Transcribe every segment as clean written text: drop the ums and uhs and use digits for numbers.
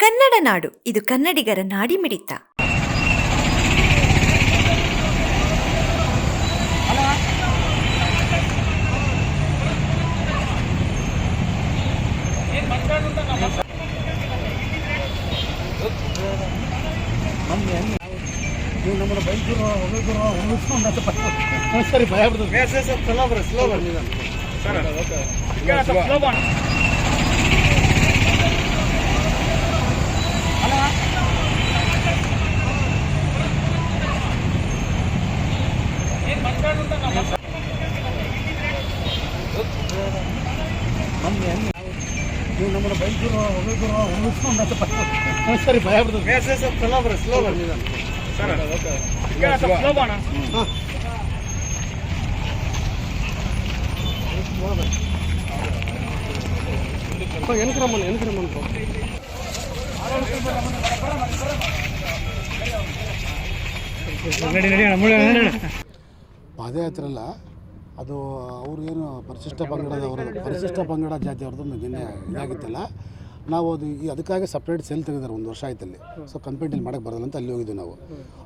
ಕನ್ನಡ ನಾಡು ಇದು ಕನ್ನಡಿಗರ ನಾಡಿಮಿಡಿತ. ನಮ್ಮ ಬೈಕರು ಸರಿ ಭಯ ಬಿಡ್ತದೆ ಸ್ಲೋ ನೀವು ನಮ್ಮ ಬೈಕರು ಸರಿ ಭಯ ಬಿಡ್ತದೆ ಸ್ಲೋ ಪಾದಯಾತ್ರೆ ಅಲ್ಲ ಅದು ಅವ್ರಿಗೇನು ಪರಿಶಿಷ್ಟ ಪಂಗಡ ಜಾತಿ ಅವ್ರದ್ದು ನಿನ್ನೆ ಇದಾಗಿತ್ತಲ್ಲ, ನಾವು ಅದು ಅದಕ್ಕಾಗಿ ಸಪ್ರೇಟ್ ಸೆಲ್ ತೆಗೆದಾರೆ 1 ವರ್ಷ ಆಯ್ತಲ್ಲಿ. ಸೊ ಕಂಪ್ಲೇಂಟ್ ಇಲ್ಲಿ ಮಾಡೋಕ್ಕೆ ಬರೋಲ್ಲ ಅಂತ ಅಲ್ಲಿ ಹೋಗಿದ್ವಿ ನಾವು.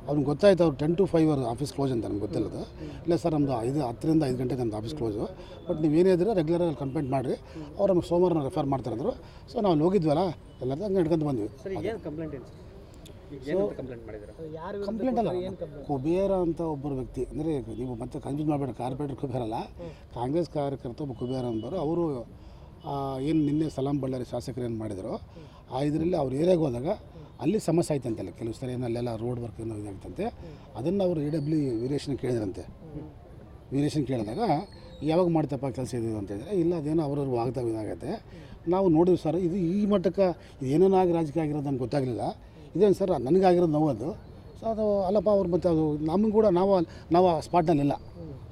ಅವ್ನಿಗೆ ಗೊತ್ತಾಯ್ತು ಅವ್ರು 10 to 5 ಅವ್ರ ಆಫೀಸ್ ಕ್ಲೋಸ್ ಅಂತ ನಮ್ಗೆ ಗೊತ್ತಿಲ್ಲದು. ಇಲ್ಲ ಸರ್ ನಮ್ಮದು 10ರಿಂದ 5 ಗಂಟೆಗೆ ನಮ್ಮದು ಆಫೀಸ್ ಕ್ಲೋಸು, ಬಟ್ ನೀವೇನೇ ಇದ್ದರೆ ರೆಗ್ಯುಲರಾಗಿ ಕಂಪ್ಲೇಂಟ್ ಮಾಡಿರಿ, ಅವ್ರು ನಮ್ಗೆ ಸೋಮವಾರ ರೆಫರ್ ಮಾಡ್ತಾರಂದ್ರು. ಸೊ ನಾವು ಅಲ್ಲಿ ಹೋಗಿದ್ವಲ್ಲ ಎಲ್ಲರೂ ಹಂಗೆ ನಡ್ಕೊಂಡು ಬಂದ್ವಿ. ಕಂಪ್ಲೇಂಟ್ ಅಲ್ಲ, ಕುಬೇರ ಅಂತ ಒಬ್ಬರು ವ್ಯಕ್ತಿ, ಅಂದರೆ ನೀವು ಮತ್ತೆ ಕನ್ಫ್ಯೂಸ್ ಮಾಡಬೇಡ, ಕಾರ್ಪೊರೇಟರ್ ಕುಬೇರ ಅಲ್ಲ, ಕಾಂಗ್ರೆಸ್ ಕಾರ್ಯಕರ್ತ ಒಬ್ಬ ಕುಬೇರ ಅಂಬರು. ಅವರು ಏನು ನಿನ್ನೆ ಸಲಾಂ ಬಳ್ಳಾರಿ ಶಾಸಕರು ಏನು ಮಾಡಿದರು, ಇದರಲ್ಲಿ ಅವ್ರು ಏರಿಯಾಗೆ ಹೋದಾಗ ಅಲ್ಲಿ ಸಮಸ್ಯೆ ಆಯ್ತಂತೆಲ್ಲ, ಕೆಲವು ಸರಿ ಏನೋ ಅಲ್ಲೆಲ್ಲ ರೋಡ್ ವರ್ಕ್ ಏನೋ ಇದಾಗ್ತಂತೆ. ಅದನ್ನು ಅವರು AW ವೀರೇಶನ್ ಕೇಳಿದ್ರಂತೆ. ವೀರೇಶನ್ ಕೇಳಿದಾಗ ಯಾವಾಗ ಮಾಡ್ತಪ್ಪ ಕೆಲಸ ಇದು ಅಂತ ಹೇಳಿದ್ರೆ, ಇಲ್ಲ ಅದೇನೋ ಅವ್ರವ್ರು ಆಗ್ತಾವೆ ಇದಾಗತ್ತೆ. ನಾವು ನೋಡಿದ್ವಿ ಸರ್, ಇದು ಈ ಮಟ್ಟಕ್ಕೆ ಏನೇನೋ ಆಗಿ ರಾಜಕೀಯ ಆಗಿರೋದು ನಮ್ಗೆ ಗೊತ್ತಾಗಲಿಲ್ಲ. ಇದೇನು ಸರ್ ನನಗಾಗಿರೋದು ನೋವು ಅದು. ಸೊ ಅದು ಅಲ್ಲಪ್ಪ ಅವ್ರು ಮತ್ತು ಅದು ನಮಗೆ ಕೂಡ ನಾವು ಆ ಸ್ಪಾಟ್ನಲ್ಲಿಲ್ಲ.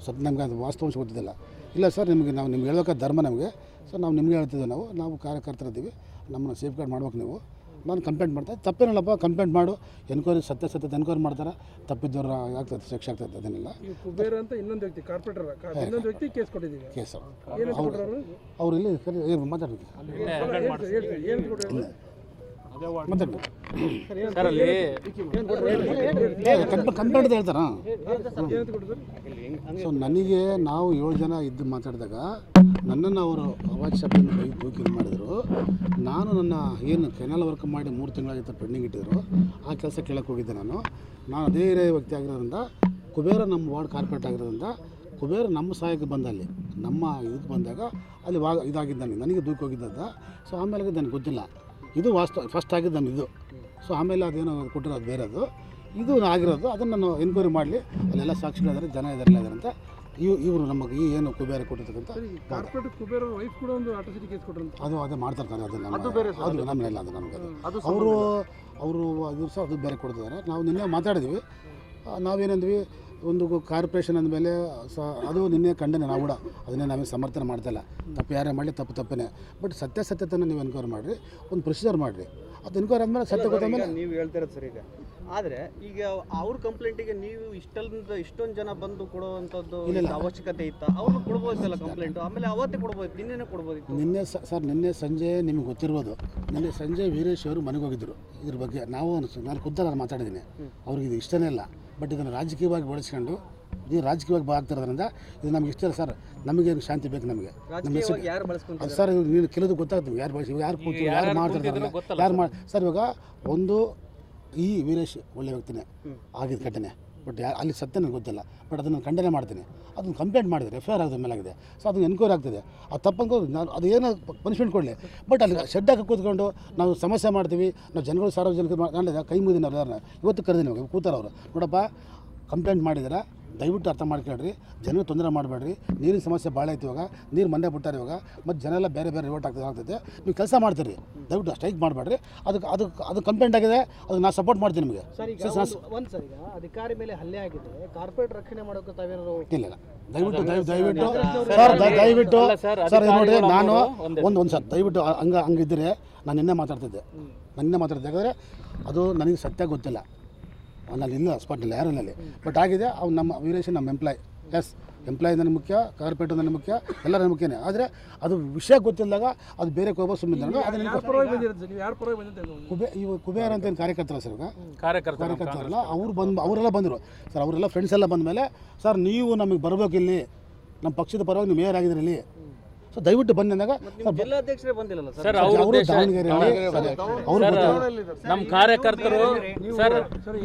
ಸ್ವಲ್ಪ ನಮ್ಗೆ ಅದು ವಾಸ್ತವಾಂಶ ಗೊತ್ತಿದ್ದಿಲ್ಲ. ಇಲ್ಲ ಸರ್ ನಿಮಗೆ ನಿಮ್ಗೆ ಹೇಳ್ಬೇಕಾದ ಧರ್ಮ ನಮಗೆ. ಸೊ ನಾವು ನಿಮ್ಗೆ ಹೇಳ್ತಿದ್ದೆ, ನಾವು ಕಾರ್ಯಕರ್ತರಿದ್ದೀವಿ, ನಮ್ಮನ್ನು ಸೇಫ್ ಗಾರ್ಡ್ ಮಾಡ್ಬೇಕು ನೀವು. ನಾನು ಕಂಪ್ಲೇಂಟ್ ಮಾಡ್ತಾರೆ, ತಪ್ಪೇನಲ್ಲಪ್ಪ ಕಂಪ್ಲೇಂಟ್ ಮಾಡು, ಎನ್ಕ್ವೈರಿ ಸತ್ಯ ಎನ್ಕ್ವೈರಿ ಮಾಡ್ತಾರೆ, ತಪ್ಪಿದ್ದವ್ರು ಆಗ್ತದೆ, ಶಿಕ್ಷೆ ಆಗ್ತದೆ, ಅದೇನಿಲ್ಲ. ಕುಬೇರ ಅಂತ ಇನ್ನೊಂದು ವ್ಯಕ್ತಿ ಕಾರ್ಪೊರೇಟರ್, ಇನ್ನೊಂದು ವ್ಯಕ್ತಿ ಕೇಸ್ ಕೊಟ್ಟಿದ್ದೀವಿ. ಕೇಸ್ ಅವ್ರು ಇಲ್ಲಿ ಮಾತಾಡ್ಬೇಕು ಕಂಪ್ಲೇಂಟ್ ಹೇಳ್ತಾರ. ಸೊ ನನಗೆ ನಾವು 7 ಜನ ಇದ್ದು ಮಾತಾಡಿದಾಗ ನನ್ನನ್ನು ಅವರು ಅವಾಜ್ ಶಬ್ದನ ಬೈಕ್ ಮಾಡಿದರು. ನಾನು ನನ್ನ ಏನು ಕೆನಲ್ ವರ್ಕ್ ಮಾಡಿ 3 ತಿಂಗಳಾಗಿತ್ತು ಪೆಂಡಿಂಗ್ ಇಟ್ಟಿದ್ರು, ಆ ಕೆಲಸ ಕೇಳಕ್ಕೆ ಹೋಗಿದ್ದೆ. ನಾನು ಅದೇ ವ್ಯಕ್ತಿ ಆಗಿರೋದ್ರಿಂದ, ಕುಬೇರ ನಮ್ಮ ವಾರ್ಡ್ ಕಾರ್ಪೊರೇಟ್ ಆಗಿರೋದ್ರಿಂದ, ಕುಬೇರ ನಮ್ಮ ಸಹಾಯಕ್ಕೆ ಬಂದ, ಅಲ್ಲಿ ನಮ್ಮ ಇದಕ್ಕೆ ಬಂದಾಗ ಅಲ್ಲಿ ಇದಾಗಿದ್ದಾನೆ, ನನಗೆ ದೂಕ್ ಹೋಗಿದ್ದ. ಸೊ ಆಮೇಲೆ ನನಗೆ ಗೊತ್ತಿಲ್ಲ, ಇದು ಫಸ್ಟ್ ಆಗಿದ್ದು ನಾನು ಇದು. ಸೊ ಆಮೇಲೆ ಅದೇನೋ ಕೊಟ್ಟಿರೋದು ಬೇರೆದು, ಇದು ಆಗಿರೋದು. ಅದನ್ನು ನಾನು ಎನ್ಕ್ವೈರಿ ಮಾಡಲಿ, ಅಲ್ಲೆಲ್ಲ ಸಾಕ್ಷಿಗಳಿದ್ದಾರೆ, ಜನ ಇದಾರೆ ಅಂತ ಇವರು ನಮಗೆ ಈ ಏನು ಕುಬೇರ ಕೊಟ್ಟಿರ್ತಕ್ಕಂಥ ಕುಬೇರ ವೈಫ್ ಕೂಡ ಒಂದು ಅಟ್ರಾಸಿಟಿ ಕೇಸ್ ಕೊಟ್ಟರು. ಅದು ಅದೇ ಮಾಡ್ತಾರೆ, ಅದು ನಮ್ಮನೆಲ್ಲ, ಅದು ನಮಗೆ ಅವರು ಇವರು ಸಹ ಅದು ಬೇರೆ ಕೊಡ್ತಿದ್ದಾರೆ. ನಾವು ನಿನ್ನೆ ಮಾತಾಡಿದ್ವಿ, ನಾವೇನಂದ್ವಿ, ಒಂದು ಕಾರ್ಪೊರೇಷನ್ ಅಂದಮೇಲೆ ಅದು ನಿನ್ನೆ ಖಂಡನೆ, ನಾವು ಕೂಡ ಅದನ್ನೇ ನಾವೇ ಸಮರ್ಥನೆ ಮಾಡ್ತಾಯಿಲ್ಲ. ತಪ್ಪು ಯಾರೇ ಮಾಡಲಿ ತಪ್ಪೇ, ಬಟ್ ಸತ್ಯತೆಯನ್ನು ನೀವು ಎನ್ಕ್ವೈರಿ ಮಾಡಿರಿ, ಒಂದು ಪ್ರೊಸೀಜರ್ ಮಾಡಿರಿ. ಅದು ಎನ್ಕ್ವೈರಿ ಆದಮೇಲೆ ಸತ್ಯ ಗೊತ್ತಾದ್ಮೇಲೆ ನೀವು ಹೇಳ್ತಿರೋದು ಸರಿ ಇದೆ. ಆದರೆ ಈಗ ಅವ್ರ ಕಂಪ್ಲೇಂಟಿಗೆ ನೀವು ಇಷ್ಟೊಂದು ಜನ ಬಂದು ಕೊಡುವಂಥದ್ದು ಅವಶ್ಯಕತೆ ಇತ್ತ? ಅವ್ರು ಕೊಡ್ಬೋದಲ್ಲ ಕಂಪ್ಲೇಂಟು, ಆಮೇಲೆ ಅವತ್ತೇ ಕೊಡ್ಬೋದು, ನಿನ್ನೆ ಕೊಡ್ಬೋದಿತ್ತು. ನಿನ್ನೆ ಸಂಜೆ ನಿಮ್ಗೆ ಗೊತ್ತಿರ್ಬೋದು, ನಿನ್ನೆ ಸಂಜೆ ವೀರೇಶ್ ಅವರು ಮನೆಗೆ ಹೋಗಿದ್ದರು. ಇದ್ರ ಬಗ್ಗೆ ನಾನು ಖುದ್ದಾಗಿ ಮಾತಾಡಿದ್ದೀನಿ. ಅವ್ರಿಗೆ ಇದು ಇಷ್ಟನೇ ಇಲ್ಲ, ಬಟ್ ಇದನ್ನು ರಾಜಕೀಯವಾಗಿ ಬಳಸ್ಕೊಂಡು ಇದು ರಾಜಕೀಯವಾಗಿ ಆಗ್ತಿರೋದ್ರಿಂದ ಇದು ನಮ್ಗೆ ಇಷ್ಟ ಇಲ್ಲ ಸರ್. ನಮಗೇನು ಶಾಂತಿ ಬೇಕು ನಮಗೆ. ಸರ್ ನೀನು ಕೆಲವು ಗೊತ್ತಾಗ್ತದೆ, ಯಾರು ಬಳಸಿ ಯಾರು ಕೂತು ಯಾರು ಮಾಡ್ತಿರ್ತಾರೆ, ಯಾರು ಸರ್. ಇವಾಗ ಒಂದು ಈ ವೀರೇಶ್ ಒಳ್ಳೆ ವ್ಯಕ್ತಿನೇ, ಆಗಿದ್ದು ಘಟನೆ, ಬಟ್ ಅಲ್ಲಿ ಸತ್ಯ ನನಗೆ ಗೊತ್ತಿಲ್ಲ, ಬಟ್ ಅದನ್ನು ಖಂಡನೆ ಮಾಡ್ತೀನಿ. ಅದನ್ನು ಕಂಪ್ಲೇಂಟ್ ಮಾಡಿದರೆ FIR ಆಗೋದ್ರ ಮೇಲಾಗಿದೆ. ಸೊ ಅದು ಎನ್ಕ್ವೈರಿ ಆಗ್ತದೆ. ಅದು ತಪ್ಪಂಗೂ ನಾನು ಅದು ಏನೋ ಪನಿಷ್ಮೆಂಟ್ ಕೊಡಲಿ, ಬಟ್ ಅಲ್ಲಿ ಶೆಡ್ ಹಾಕಿ ಕೂತ್ಕೊಂಡು ನಾವು ಸಮಸ್ಯೆ ಮಾಡ್ತೀವಿ, ನಾವು ಜನಗಳು ಸಾರ್ವಜನಿಕರು ನಾನು ಕೈ ಮುಗಿದಿನ ಅವ್ರನ್ನ ಇವತ್ತು ಕರೆದಿನಿ, ಕೂತಾರವರು ನೋಡಪ್ಪ ಕಂಪ್ಲೇಂಟ್ ಮಾಡಿದ್ರೆ ದಯವಿಟ್ಟು ಅರ್ಥ ಮಾಡ್ಕೊಳ್ರಿ, ಜನರು ತೊಂದರೆ ಮಾಡಬೇಡ್ರಿ. ನೀರಿನ ಸಮಸ್ಯೆ ಭಾಳ ಐತಿ, ಇವಾಗ ನೀರು ಮಂಡ್ಯ ಬಿಟ್ಟಾರೆ, ಇವಾಗ ಮತ್ತು ಜನ ಎಲ್ಲ ಬೇರೆ ರಿವೋಟ್ ಆಗ್ತದೆ. ನೀವು ಕೆಲಸ ಮಾಡ್ತೀರಿ, ದಯವಿಟ್ಟು ಸ್ಟ್ರೈಕ್ ಮಾಡಬೇಡ್ರಿ. ಅದು ಕಂಪ್ಲೇಂಟ್ ಆಗಿದೆ, ಅದು ನಾನು ಸಪೋರ್ಟ್ ಮಾಡ್ತೀನಿ ನಿಮಗೆ. ಒಂದು ಸರಿ ಅಧಿಕಾರಿ ಮೇಲೆ ಹಲ್ಲೆ ಆಗಿದೆ, ಕಾರ್ಪೊರೇಟ್ ರಕ್ಷಣೆ ಮಾಡೋಕೆ ತಾವೇನಾದ್ರು ಇಲ್ಲ ದಯವಿಟ್ಟು ಸರ್ ನೋಡಿರಿ, ನಾನು ಒಂದು ಸರ್ ದಯವಿಟ್ಟು ಹಂಗಿದ್ದರೆ ನಾನು ನಿನ್ನೆ ಮಾತಾಡ್ತಿದ್ದೆ. ಯಾಕಂದರೆ ಅದು ನನಗೆ ಸತ್ಯ ಗೊತ್ತಿಲ್ಲ, ಅಲ್ಲಿ ಇಲ್ಲ ಸ್ಪಾಟ್ನಲ್ಲಿ ಯಾರಲ್ಲಿ, ಬಟ್ ಆಗಿದೆ. ಅವ್ನು ನಮ್ಮ ವೀರೇಶ್ ನಮ್ಮ ಎಂಪ್ಲಾಯ್. ಎಸ್ ಎಂಪ್ಲಾಯಿ ನನಗೆ ಮುಖ್ಯ, ಕಾರ್ಪೊರೇಟರ್ ನನಗೆ ಮುಖ್ಯ, ಎಲ್ಲ ನನಗೆ ಮುಖ್ಯನೇ. ಆದರೆ ಅದು ವಿಷಯ ಗೊತ್ತಿಲ್ಲದಾಗ ಅದು ಬೇರೆ ಕೋಪ ಸುಮ್ಮನೆ ಅದನ್ನ ಯಾರ ಪರವಾಗಿ ಬಂದಿರೋದು ನೀವು ಯಾರ ಪರವಾಗಿ ಬಂದಿದ್ದೆ ಇವು ಕುಬೇರ ಅಂತ ಏನು ಕಾರ್ಯಕರ್ತರ ಸರ್ ಇವಾಗ ಕಾರ್ಯಕರ್ತರು ಕಾರ್ಯಕರ್ತರಲ್ಲ ಅವರೆಲ್ಲ ಬಂದರು ಸರ್. ಅವರೆಲ್ಲ ಫ್ರೆಂಡ್ಸ್ ಎಲ್ಲ ಬಂದ ಮೇಲೆ ಸರ್ ನೀವು ನಮಗೆ ಬರಬೇಕು ಇಲ್ಲಿ, ನಮ್ಮ ಪಕ್ಷದ ಪರವಾಗಿ ನೀವು ಮೇಯರ್ ಆಗಿದ್ರಿ ಇಲ್ಲಿ, ಸೊ ದಯವಿಟ್ಟು ಬನ್ನಿ ಅಂದಾಗ ಜಿಲ್ಲಾಧ್ಯಕ್ಷರೇ ಬಂದಿಲ್ಲಲ್ಲ ಸರ್ ಅವರು ಅವರು ದಾವಣಗೆರೆಯಲ್ಲಿ ಅವರು ನಮ್ಮ ಕಾರ್ಯಕರ್ತರು ಸರ್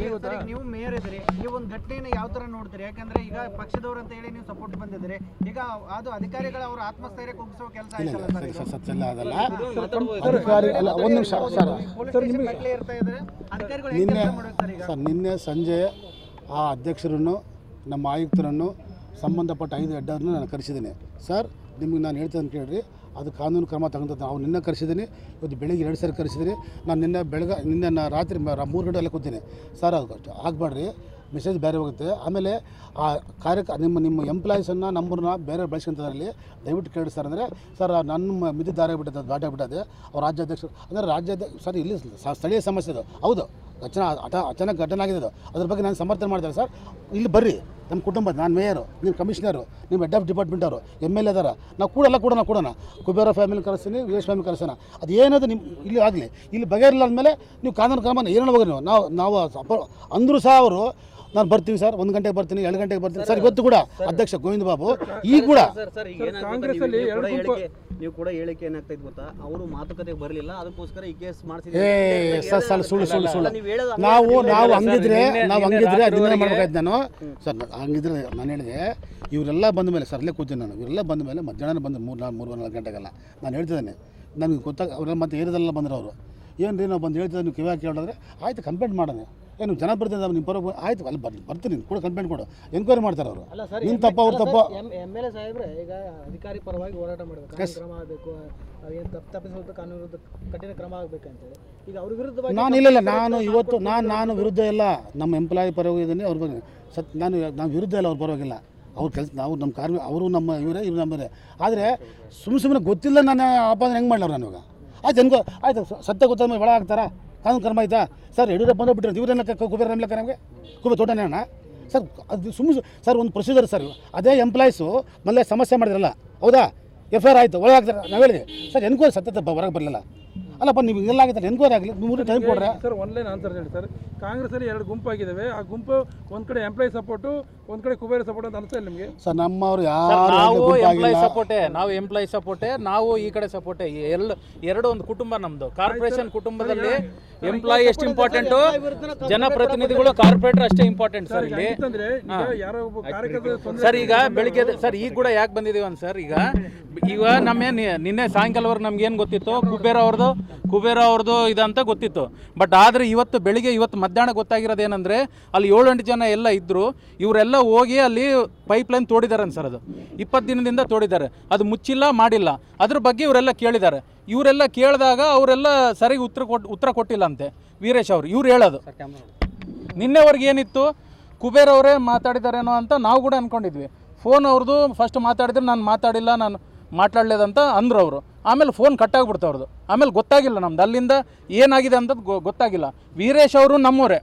ನೀವು ಮೇಯರ್ ಇದ್ರಿ, ನೀವು ಒಂದು ಘಟನೆಯನ್ನು ಯಾವ ತರ ನೋಡ್ತೀರಿ? ಯಾಕಂದ್ರೆ ಈಗ ಪಕ್ಷದವರು ಅಂತ ಹೇಳಿ ನೀವು ಸಪೋರ್ಟ್ ಬಂದಿದ್ರಿ, ಈಗ ಅದು ಅಧಿಕಾರಿಗಳ ಅವರ ಆತ್ಮಸ್ಥೈರ್ಯ ಕುಗ್ಗಿಸೋ ಕೆಲಸ ಆಯ್ತಲ್ಲ ಸರ್ ಇದು? ಸತ್ಯಲ್ಲ ಅದಲ್ಲ ಅಧಿಕಾರಿ ಅಲ್ಲ. ಒಂದು ನಿಮಿಷ ಸರ್, ಮೆಟ್ಲೆ ಇರ್ತಾ ಇದ್ರೆ ಅಧಿಕಾರಿಗಳು ಹೆಂಗ್ ನಿನ್ನೆ ಕೆಲಸ ಮಾಡ್ತಾರೆ ಈಗ? ಸರ್ ನಿನ್ನೆ ಸಂಜೆ ಆ ಅಧ್ಯಕ್ಷರನ್ನು ನಮ್ಮ ಆಯುಕ್ತರನ್ನು ಸಂಬಂಧಪಟ್ಟ 5 ಹೆಡ್ಡರ್ನ ನಾನು ಕರೆಸಿದ್ದೀನಿ. ಸರ್ ನಿಮಗೆ ನಾನು ಹೇಳ್ತೇನೆ ಕೇಳಿರಿ, ಅದು ಕಾನೂನು ಕ್ರಮ ತಗೊಂಡು ಅವ್ನು ನಿನ್ನೆ ಕರೆಸಿದ್ದೀನಿ, ಇವತ್ತು ಬೆಳಿಗ್ಗೆ 2 ಸಾರಿ ಕರೆಸಿದ್ದೀನಿ. ನಾನು ನಿನ್ನೆ ರಾತ್ರಿ 3 ಗಂಟೆ ಎಲ್ಲ ಕೂತೀನಿ. ಸರ್ ಅದು ಆಗಬೇಡ್ರಿ, ಮೆಸೇಜ್ ಬೇರೆ ಹೋಗುತ್ತೆ. ಆಮೇಲೆ ಆ ನಿಮ್ಮ ಎಂಪ್ಲಾಯೀಸನ್ನು ನಂಬರ್ನ ಬೇರೆ ಬಳಸ್ಕೊಂತದ್ರಲ್ಲಿ ದಯವಿಟ್ಟು ಕೇಳಿ ಸರ್. ಅಂದರೆ ಸರ್ ನನ್ನ ಮಿತಿ ದಾರಿ ಬಿಟ್ಟದೆ, ದಾಟಾಗ್ಬಿಟ್ಟದೆ. ಅವ್ರ ರಾಜ್ಯಾಧ್ಯಕ್ಷರು ಅಂದರೆ ಸರ್ ಇಲ್ಲಿ ಸ್ಥಳೀಯ ಸಮಸ್ಯೆ ಅದು, ಹೌದು ಅಚಾನಕ್ ಘಟನೆ ಆಗಿದೆ ಅದು, ಅದ್ರ ಬಗ್ಗೆ ನಾನು ಸಮರ್ಥನೆ ಮಾಡ್ತಾರೆ. ಸರ್ ಇಲ್ಲಿ ಬರ್ರಿ, ನಮ್ಮ ಕುಟುಂಬ, ನಾನು ಮೇಯರು, ನೀವು ಕಮಿಷನರು, ನಿಮ್ಮ ಹೆಡ್ ಆಫ್ ಡಿಪಾರ್ಟ್ಮೆಂಟ್ ಅವರು, MLA ಅದಾರ, ನಾವು ಕೊಡೋಣ ಕುಬೇರ ಫ್ಯಾಮಿಲಿ ಕರೆಸ್ತೀನಿ, ವೀರೇಶ್ ಫ್ಯಾಮಿಲಿ ಕರೆಸೋಣ. ಅದು ಏನದು ನಿಮ್ಮ ಇಲ್ಲಿ ಆಗಲಿ, ಇಲ್ಲಿ ಬಗೆಹರಿಲ್ಲ ಅಂದಮೇಲೆ ನೀವು ಕಾನೂನು ಕ್ರಮ ಏನೋ ಹೋಗ್ರಿ. ನಾವು ಅಂದರೂ ಸಹ ಅವರು ನಾನು ಬರ್ತೀವಿ ಸರ್, 1 ಗಂಟೆಗೆ ಬರ್ತೀನಿ, 2 ಗಂಟೆಗೆ ಬರ್ತೀನಿ ಸರ್. ಇವತ್ತು ಕೂಡ ಅಧ್ಯಕ್ಷ ಗೋವಿಂದ ಬಾಬು ಈಗ ಕೂಡ ನೀವು ಕೂಡ ಹೇಳಿಕೆ ಏನಾಗ್ತಾ ಇದ್ ಗೊತ್ತಾ, ಅವರು ಮಾತುಕತೆಗೆ ಬರಲಿಲ್ಲ, ಅದಕ್ಕೋಸ್ಕರ ಈ ಕೇಸ್ ಸರ್ ಸುಳ್ಳು ನಾವು ಹಂಗಿದ್ರೆ ಅದನ್ನೇ ಮಾಡ್ಬೇಕಾಯ್ತು ನಾನು ಸರ್. ಹಂಗಿದ್ರೆ ನಾನು ಹೇಳಿದೆ ಇವರೆಲ್ಲ ಬಂದ ಮೇಲೆ ಸರ್ ಅಲ್ಲೇ ಕೂತೀನಿ ನಾನು, ಇವರೆಲ್ಲ ಬಂದ ಮೇಲೆ ಮಧ್ಯಾಹ್ನ ಬಂದು 3-4 ಗಂಟೆಗೆಲ್ಲ ನಾನು ಹೇಳ್ತಿದ್ದೇನೆ. ನನಗೆ ಗೊತ್ತಾಗ ಅವರೆಲ್ಲ ಮತ್ತೆ ಏರಿದೆಲ್ಲ ಬಂದರು ಅವರು. ಏನು ರೀ ನಾವು ಬಂದು ಹೇಳ್ತಿದ್ದೆ, ನೀವು ಕಿವ್ಯಾಗಿ ಕೇಳಿದ್ರೆ ಆಯ್ತು ಕಂಪ್ಲೇಂಟ್ ಮಾಡೋಣ, ಏನು ಜನ ಬರ್ತಿದ್ದ ನಿಮ್ಮ ಪರ ಆಯ್ತು ಅಲ್ಲಿ ಬರ್ತೀನಿ ಕೂಡ ಕಂಪ್ಲೇಂಟ್ ಕೊಡು, ಎನ್ಕ್ವೈರಿ ಮಾಡ್ತಾರೆ ಅವರು. ನಿಮ್ಮ ತಪ್ಪ ಅವ್ರ ತಪ್ಪ. MLA ಸಾಹೇಬ್ರೆ ಈಗ ಅಧಿಕಾರಿ ಪರವಾಗಿ ಹೋರಾಟ ಮಾಡಬೇಕು, ಕ್ರಮ ಆಗಬೇಕು, ಏನು ತಪ್ಪಿಸೋದು ಕಾನೂನು ಕಠಿಣ ಕ್ರಮ ಆಗಬೇಕಂತೇಳಿ ಈಗ ಅವ್ರ ವಿರುದ್ಧವಾಗಿ ನಾನು ಇಲ್ಲ ನಾನು ಇವತ್ತು ನಾನು ವಿರುದ್ಧ ಇಲ್ಲ, ನಮ್ಮ ಎಂಪ್ಲಾಯಿ ಪರವಾಗಿ ಇದ್ದೀನಿ. ಅವ್ರ ಬಗ್ಗೆ ನಾನು ವಿರುದ್ಧ ಇಲ್ಲ, ಅವ್ರ ಪರವಾಗಿಲ್ಲ. ಅವ್ರ ಕೆಲಸ ನಾವು ನಮ್ಮ ಕಾರ್ಮಿಕ, ಅವರು ನಮ್ಮ ಇವರು ನಮ್ಮವರೇ. ಆದರೆ ಸುಮ್ಮನೆ ಗೊತ್ತಿಲ್ಲ ನಾನು ಆಪಾದನೆ ಹೆಂಗೆ ಮಾಡಲವ್ರು ನಾನು ಇವಾಗ. ಆಯ್ತು ಆಯ್ತು ಸತ್ಯ ಗೊತ್ತಾದ ಮೇಲೆ ಒಳ ಆಗ್ತಾರಾ? ಕಾನೂನು ಕ್ರಮ ಆಯ್ತಾ ಸರ್? ಯಡಿಯೂರಪ್ಪ ಬಂದುಬಿಟ್ರೆ ಇವರೇನ ಕುಬೇರ ನಮ್ಲೆಕ್ಕ ನಮಗೆ ಕುಬೇರ ತೋಟನೇ ಅಣ್ಣ ಸರ್. ಅದು ಸುಮ್ಮನೆ ಸರ್ ಒಂದು ಪ್ರೊಸೀಜರ್ ಸರ್. ಅದೇ ಎಂಪ್ಲಾಯೀಸು ಮೊದಲೇ ಸಮಸ್ಯೆ ಮಾಡಿದ್ರಲ್ಲ, ಹೌದಾ? FIR ಆಯಿತು, ಒಳಗೆ ಹಾಕ್ತಾರೆ. ನಾವು ಹೇಳಿದೆ ಸರ್ ಎನ್ಕ್ವೈರಿ ಸತ್ಯ ಹೊರಗೆ ಬರಲಿಲ್ಲ ಅಲ್ಲಪ್ಪ, ನೀವು ಎಲ್ಲ ಆಗಿದ್ದಾರೆ ಎನ್ಕ್ವೈರಿ ಆಗಲಿ, 3 ಟೈಮ್ ಕೊಡ್ರೆ ಸರ್. ಒನ್ಲೈನ್ ಆನ್ಸರ್ ಹೇಳಿ ಸರ್. ಕಾಂಗ್ರೆಸ್ಸಲ್ಲಿ 2 ಗುಂಪಾಗಿದ್ದಾವೆ, ಆ ಗುಂಪು ಒಂದು ಕಡೆ ಎಂಪ್ಲಾಯಿ ಸಪೋರ್ಟು, ಒಂದು ಕಡೆ ಕುಬೇರ ಸಪೋರ್ಟ್ ಅಂತ ಅನಿಸ್ತಾ ಇಲ್ಲ ನಿಮಗೆ? ಸರ್ ನಮ್ಮವ್ರು ನಾವು ಎಂಪ್ಲಾಯಿ ಸಪೋರ್ಟೇ, ನಾವು ಈ ಕಡೆ ಸಪೋರ್ಟೇ. ಎರಡು ಒಂದು ಕುಟುಂಬ ನಮ್ದು. ಕಾರ್ಪೊರೇಷನ್ ಕುಟುಂಬದಲ್ಲಿ ಎಂಪ್ಲಾಯಿ ಎಷ್ಟು ಇಂಪಾರ್ಟೆಂಟು, ಜನಪ್ರತಿನಿಧಿಗಳು ಕಾರ್ಪೊರೇಟರ್ ಅಷ್ಟೇ ಇಂಪಾರ್ಟೆಂಟ್ ಸರ್ ಇಲ್ಲಿ. ಸರ್ ಈಗ ಬೆಳಿಗ್ಗೆ ಸರ್ ಈಗ ಕೂಡ ಯಾಕೆ ಬಂದಿದ್ದೀವಿ ಅಂತ ಸರ್, ಈಗ ನಿನ್ನೆ ಸಾಯಂಕಾಲವರೆಗೆ ನಮ್ಗೆ ಏನು ಗೊತ್ತಿತ್ತು, ಕುಬೇರ ಅವ್ರದ್ದು ಇದಂತ ಗೊತ್ತಿತ್ತು. ಬಟ್ ಆದರೆ ಇವತ್ತು ಮಧ್ಯಾಹ್ನ ಗೊತ್ತಾಗಿರೋದು ಏನಂದರೆ ಅಲ್ಲಿ 7-8 ಜನ ಎಲ್ಲ ಇದ್ದರು. ಇವರೆಲ್ಲ ಹೋಗಿ ಅಲ್ಲಿ ಪೈಪ್ಲೈನ್ ತೋಡಿದ್ದಾರೆ ಸರ್. ಅದು 20 ದಿನದಿಂದ ತೋಡಿದ್ದಾರೆ, ಅದು ಮುಚ್ಚಿಲ್ಲ, ಮಾಡಿಲ್ಲ. ಅದ್ರ ಬಗ್ಗೆ ಇವರೆಲ್ಲ ಕೇಳಿದ್ದಾರೆ. ಇವರೆಲ್ಲ ಕೇಳಿದಾಗ ಅವರೆಲ್ಲ ಸರಿಗೆ ಉತ್ತರ ಕೊಟ್ಟಿಲ್ಲ ಅಂತೆ ವೀರೇಶ್ ಅವರು. ಇವ್ರು ಹೇಳೋದು ನಿನ್ನೆವರೆಗೆ ಏನಿತ್ತು, ಕುಬೇರ್ ಅವರೇ ಮಾತಾಡಿದಾರೇನೋ ಅಂತ ನಾವು ಕೂಡ ಅಂದ್ಕೊಂಡಿದ್ವಿ. ಫೋನ್ ಅವ್ರದ್ದು ಫಸ್ಟ್ ಮಾತಾಡಿದ್ರೆ ನಾನು ಮಾತಾಡಿಲ್ಲ, ನಾನು ಮಾತಾಡಲೇದಂತ ಅಂದರು ಅವರು. ಆಮೇಲೆ ಫೋನ್ ಕಟ್ಟಾಗ್ಬಿಡ್ತು ಅವ್ರದ್ದು. ಆಮೇಲೆ ಗೊತ್ತಾಗಿಲ್ಲ ನಮ್ದು ಅಲ್ಲಿಂದ ಏನಾಗಿದೆ ಅಂತದ್ದು ಗೊತ್ತಾಗಿಲ್ಲ. ವೀರೇಶ್ ಅವರು ನಮ್ಮವರೇ,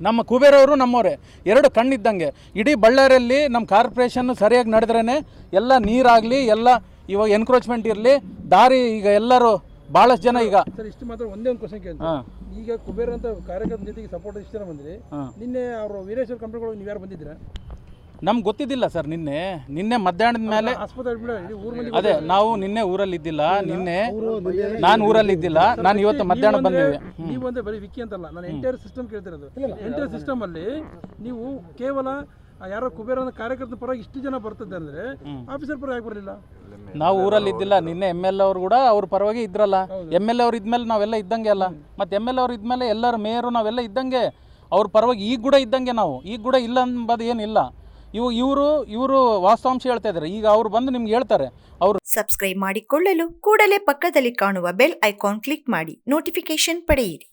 ನಮ್ಮ ಕುಬೇರ್ ಅವರು ನಮ್ಮವರೇ, 2 ಕಣ್ಣಿದ್ದಂಗೆ. ಇಡೀ ಬಳ್ಳಾರಿಯಲ್ಲಿ ನಮ್ಮ ಕಾರ್ಪೊರೇಷನ್ ಸರಿಯಾಗಿ ನಡೆದ್ರೇ ಎಲ್ಲ ನೀರಾಗಲಿ, ಎಲ್ಲ ಇವಾಗ ಎನ್ಕ್ರೋಚ್ಮೆಂಟ್ ಇರಲಿ, ದಾರಿ ಈಗ ಎಲ್ಲರೂ ಭಾಳಷ್ಟು ಜನ ಈಗ ಸರ್ ಇಷ್ಟು ಮಾತ್ರ ಒಂದೇ ಒಂದು ಕ್ವಶನ್ ಕೇಳ್ತೀನಿ. ಈಗ ಕುಬೇರ್ ಅಂತ ಕಾರ್ಯಕರ್ತರ ಜೊತೆಗೆ ಸಪೋರ್ಟ್ ಇಷ್ಟು ಜನ ಬಂದ್ರಿ, ನಿನ್ನೆ ಅವರು ವೀರೇಶ್ ಅವ್ರ ಕಂಪ್ನಿಗಳು ನೀವು ಯಾರು ಬಂದಿದ್ದೀರಾ? ನಮ್ಗೆ ಗೊತ್ತಿದ್ದಿಲ್ಲ ಸರ್. ನಿನ್ನೆ ಮಧ್ಯಾಹ್ನದ ಮೇಲೆ ಅದೇ ನಾವು ನಿನ್ನೆ ಊರಲ್ಲಿ ಇದ್ದಿಲ್ಲ. ನಾನು ಊರಲ್ಲಿ ಇದ್ದಿಲ್ಲ, ನಾನು ಇವತ್ತು ಮಧ್ಯಾಹ್ನ ಬಂದಿದ್ದೆ. ನೀವು ಒಂದೇ ಬರೀ ವಿಕ್ಕಿ ಅಂತಲ್ಲ, ನಾನು ಎಂಟೈರ್ ಸಿಸ್ಟಮ್ ಕೇಳ್ತಿರೋದು. ಎಂಟೈರ್ ಸಿಸ್ಟಮ್ ಅಲ್ಲಿ ನೀವು ಕೇವಲ ಯಾರೋ ಕುಬೇರ ಕಾರ್ಯಕರ್ತರ ಪರವಾಗಿ ಇಷ್ಟು ಜನ ಬರ್ತದೆ ಅಂದ್ರೆ ಆಫೀಸರ್ ಪರ ಯಾಕೆ ಬರಲಿಲ್ಲ? ನಾವು ಊರಲ್ಲಿ ಇದ್ದಿಲ್ಲ. ನಿನ್ನೆ MLA ಅವರು ಕೂಡ ಅವ್ರ ಪರವಾಗಿ ಇದ್ರಲ್ಲ. MLA ಅವ್ರು ಇದ್ಮೇಲೆ ನಾವೆಲ್ಲ ಇದ್ದಂಗೆ ಅಲ್ಲ. ಮತ್ತೆ MLA ಅವ್ರು ಇದ್ಮೇಲೆ ಎಲ್ಲರೂ ಮೇಯರು ನಾವೆಲ್ಲ ಇದ್ದಂಗೆ, ಅವ್ರ ಪರವಾಗಿ ಈಗ ಕೂಡ ಇದ್ದಂಗೆ. ನಾವು ಈಗ ಕೂಡ ಇಲ್ಲ ಅಂಬೋದು ಏನಿಲ್ಲ. ಇವರು ವಾಸ್ತವಾಂಶ ಹೇಳ್ತಾ ಇದ್ದಾರೆ. ಈಗ ಅವ್ರು ಬಂದು ನಿಮ್ಗೆ ಹೇಳ್ತಾರೆ. ಅವರು ಸಬ್ಸ್ಕ್ರೈಬ್ ಮಾಡಿಕೊಳ್ಳಲು ಕೂಡಲೇ ಪಕ್ಕದಲ್ಲಿ ಕಾಣುವ ಬೆಲ್ ಐಕಾನ್ ಕ್ಲಿಕ್ ಮಾಡಿ ನೋಟಿಫಿಕೇಶನ್ ಪಡೆಯಿರಿ.